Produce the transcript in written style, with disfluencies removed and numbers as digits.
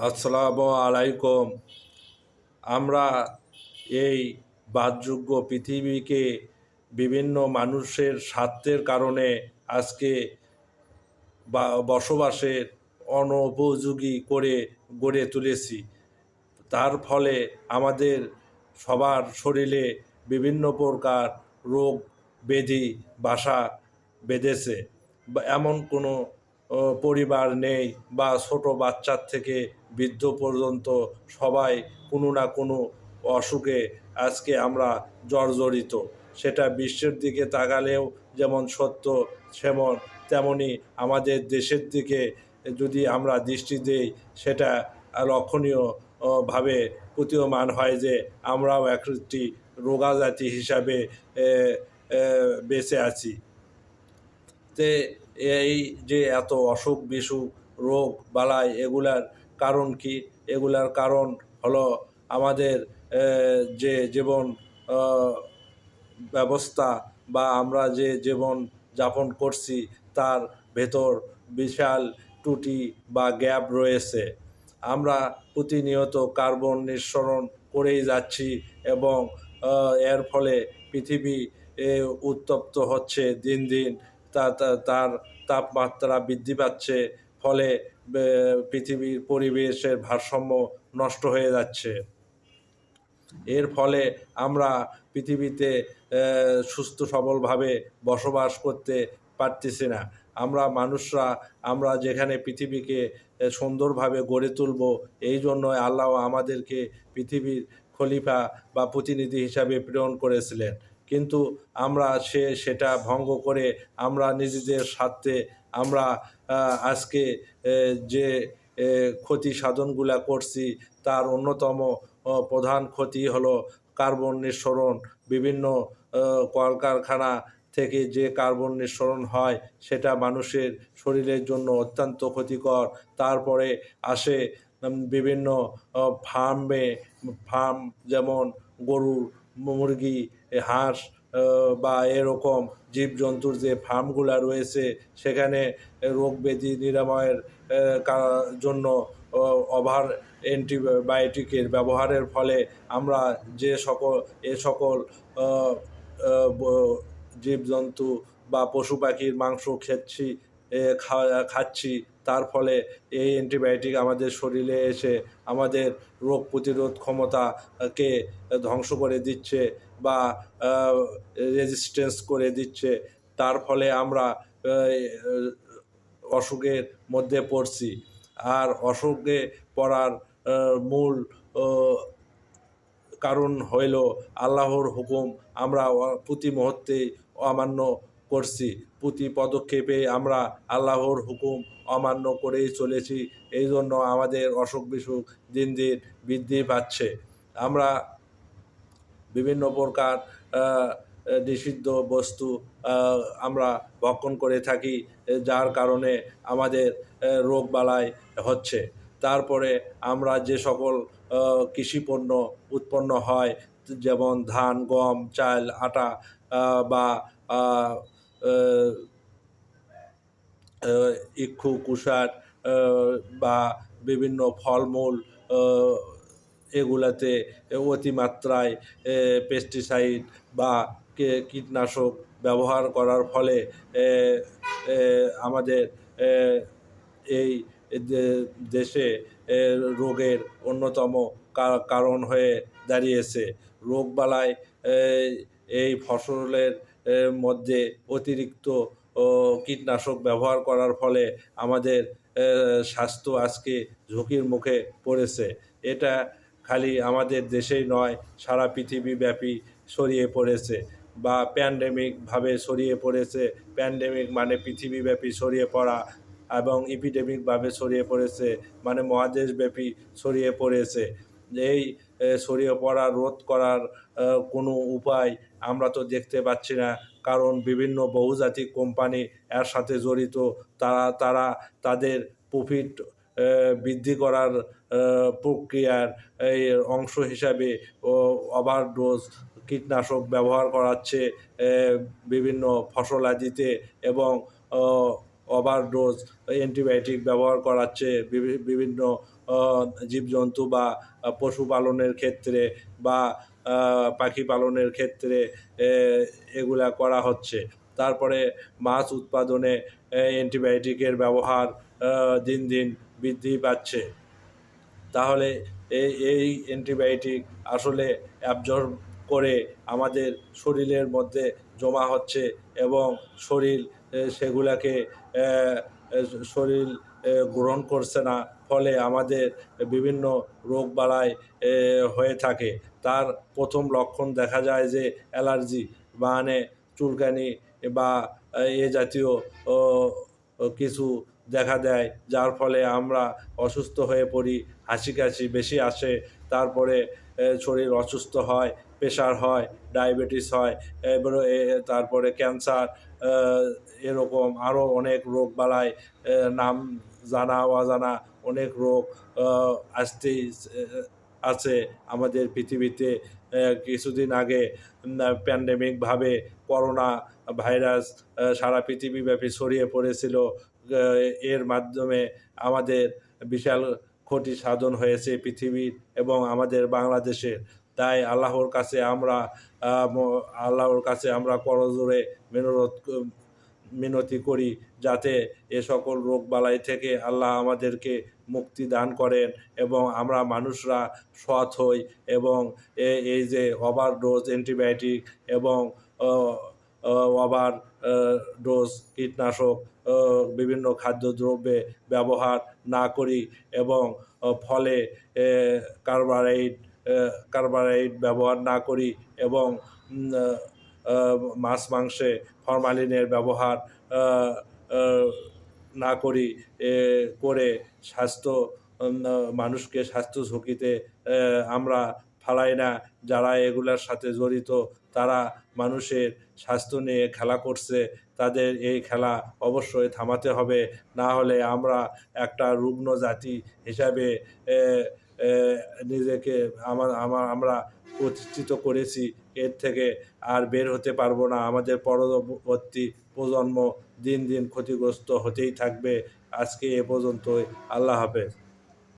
আসসালামু আলাইকুম। আমরা এই বাসযোগ্য পৃথিবীকে বিভিন্ন মানুষের স্বার্থের কারণে আজকে বসবাসের অনুপযোগী করে গড়ে তুলেছি। তার ফলে আমাদের সবার শরীরে বিভিন্ন প্রকার রোগ ব্যাধি বাসা বেঁধেছে। এমন কোনো পরিবার নেই বা ছোট বাচ্চার থেকে বৃদ্ধ পর্যন্ত সবাই কোনো না কোনো অসুখে আজকে আমরা জর্জরিত। সেটা বিশ্বের দিকে তাকালেও যেমন সত্য, তেমনি আমাদের দেশের দিকে যদি আমরা দৃষ্টি দিই, সেটা লক্ষণীয় ভাবে প্রতীয়মান হয় যে আমরাও একটি রোগাজাতি হিসাবে বেঁচে আছি। তে এই যে এত অসুখ বিসুখ, রোগ বালাই, এগুলার কারণ কি? এগুলার কারণ হলো আমাদের যে জীবন ব্যবস্থা বা আমরা যে জীবন যাপন করছি তার ভেতর বিশাল ত্রুটি বা গ্যাপ রয়েছে। আমরা প্রতিনিয়ত কার্বন নিঃসরণ করেই যাচ্ছি এবং এর ফলে পৃথিবী উত্তপ্ত হচ্ছে দিন দিন। তার তাপমাত্রা বৃদ্ধি পাচ্ছে, ফলে পৃথিবীর পরিবেশের ভারসাম্য নষ্ট হয়ে যাচ্ছে। এর ফলে আমরা পৃথিবীতে সুস্থ সবলভাবে বসবাস করতে পারতেছি না। আমরা মানুষরা আমরা যেখানে পৃথিবীকে সুন্দরভাবে গড়ে তুলব, এই জন্য আল্লাহ আমাদেরকে পৃথিবীর খলিফা বা প্রতিনিধি হিসাবে প্রেরণ করেছিলেন। কিন্তু আমরা সেটা ভঙ্গ করে আমরা নিজেদের স্বার্থে আমরা আজকে যে ক্ষতি সাধনগুলা করছি, তার অন্যতম প্রধান ক্ষতি হলো কার্বন নিঃসরণ। বিভিন্ন কলকারখানা থেকে যে কার্বন নিঃসরণ হয় সেটা মানুষের শরীরের জন্য অত্যন্ত ক্ষতিকর। তারপরে আসে বিভিন্ন ফার্ম, যেমন গরু, মুরগি, হাঁস বা এরকম জীবজন্তুর যে ফার্মগুলো রয়েছে, সেখানে রোগ ব্যাধি নিরাময়ের জন্য ওভার অ্যান্টিবায়োটিকের ব্যবহারের ফলে আমরা এ সকল জীবজন্তু বা পশু পাখির মাংস খাচ্ছি। তার ফলে এই অ্যান্টিবায়োটিক আমাদের শরীরে এসে আমাদের রোগ প্রতিরোধ ক্ষমতাকে ধ্বংস করে দিচ্ছে বা রেজিস্ট্যান্স করে দিচ্ছে। তার ফলে আমরা অসুখের মধ্যে পড়ছি। আর অসুখে পড়ার মূল কারণ হইল আল্লাহর হুকুম আমরা প্রতি মুহূর্তে অমান্য করছি। প্রতি পদক্ষেপে আমরা আল্লাহর হুকুম অমান্য করেই চলেছি। এই জন্য আমাদের অসুখ বিসুখ দিন দিন বৃদ্ধি পাচ্ছে। আমরা বিভিন্ন প্রকার নিষিদ্ধ বস্তু আমরা ভক্ষণ করে থাকি, যার কারণে আমাদের রোগবালাই হচ্ছে। তারপরে আমরা যে সকল কৃষিপণ্য উৎপন্ন হয়, যেমন ধান, গম, চাল, আটা বা ইক্ষু, কুষার বা বিভিন্ন ফলমূল, এগুলাতে অতিমাত্রায় পেস্টিসাইড বা কীটনাশক ব্যবহার করার ফলে আমাদের এই দেশে রোগের অন্যতম কারণ হয়ে দাঁড়িয়েছে। রোগবালাই এই ফসলের মধ্যে অতিরিক্ত কীটনাশক ব্যবহার করার ফলে আমাদের স্বাস্থ্য আজকে ঝুঁকির মুখে পড়েছে। এটা খালি আমাদের দেশেই নয়, সারা পৃথিবীব্যাপী ছড়িয়ে পড়েছে বা প্যান্ডেমিকভাবে ছড়িয়ে পড়েছে। প্যান্ডেমিক মানে পৃথিবীব্যাপী ছড়িয়ে পড়া, এবং এপিডেমিকভাবে ছড়িয়ে পড়েছে মানে মহাদেশব্যাপী ছড়িয়ে পড়েছে। এই ছড়িয়ে পড়া রোধ করার কোনো উপায় আমরা তো দেখতে পাচ্ছি না, কারণ বিভিন্ন বহুজাতিক কোম্পানি এর সাথে জড়িত। তারা তাদের প্রফিট বৃদ্ধি করার প্রক্রিয়ার এই অংশ হিসাবে ওভারডোজ কীটনাশক ব্যবহার করাচ্ছে বিভিন্ন ফসলাদিতে, এবং ওভারডোজ অ্যান্টিবায়োটিক ব্যবহার করাচ্ছে বিভিন্ন জীবজন্তু বা পশুপালনের ক্ষেত্রে বা পাখি পালনের ক্ষেত্রে এ এগুলা করা হচ্ছে। তারপরে মাছ উৎপাদনে অ্যান্টিবায়োটিকের ব্যবহার দিন দিন বৃদ্ধি পাচ্ছে। তাহলে এই অ্যান্টিবায়োটিক আসলে অ্যাবজর্ব করে আমাদের শরীরের মধ্যে জমা হচ্ছে এবং শরীর সেগুলাকে শরীর গ্রহণ করছে না, ফলে আমাদের বিভিন্ন রোগবালাই হয়ে থাকে। তার প্রথম লক্ষণ দেখা যায় যে অ্যালার্জি, মানে চুলকানি বা এ জাতীয় ও কিছু দেখা দেয়, যার ফলে আমরা অসুস্থ হয়ে পড়ি, হাঁচি কাশি বেশি আসে, তারপরে শরীর অসুস্থ হয়, প্রেশার হয়, ডায়াবেটিস হয়, এবারে তারপরে ক্যান্সার, এরকম আরও অনেক রোগ বালাই, নাম জানা অজানা অনেক রোগ আসতেই আছে আমাদের পৃথিবীতে। কিছুদিন আগে প্যান্ডেমিকভাবে করোনা ভাইরাস সারা পৃথিবীব্যাপী ছড়িয়ে পড়েছিল। এর মাধ্যমে আমাদের বিশাল ক্ষতি সাধন হয়েছে পৃথিবীর এবং আমাদের বাংলাদেশের। তাই আল্লাহর কাছে আমরা করজোড়ে মিনতি করি, যাতে এ সকল রোগবালাই থেকে আল্লাহ আমাদেরকে মুক্তি দান করেন এবং আমরা মানুষরা সৎ হই এবং এই যে ওভারডোজ অ্যান্টিবায়োটিক এবং ওভার ডোজ কীটনাশক বিভিন্ন খাদ্যদ্রব্যে ব্যবহার না করি এবং ফলে কার্বাইড ব্যবহার না করি এবং মাছ মাংসে ফরমালিনের ব্যবহার না করি, করে স্বাস্থ্য মানুষকে স্বাস্থ্য ঝুঁকিতে আমরা ফালাই না। যারা এগুলার সাথে জড়িত তারা মানুষের স্বাস্থ্য নিয়ে খেলা করছে, তাদের এই খেলা অবশ্যই থামাতে হবে। না হলে আমরা একটা রুগ্ন জাতি হিসাবে নিজেকে আমরা প্রতিষ্ঠিত করেছি, এর থেকে আর বের হতে পারবো না। আমাদের পরবর্তী প্রজন্ম দিন দিন ক্ষতিগ্রস্ত হতেই থাকবে। আজকে এ পর্যন্তই। আল্লাহ হাফেজ।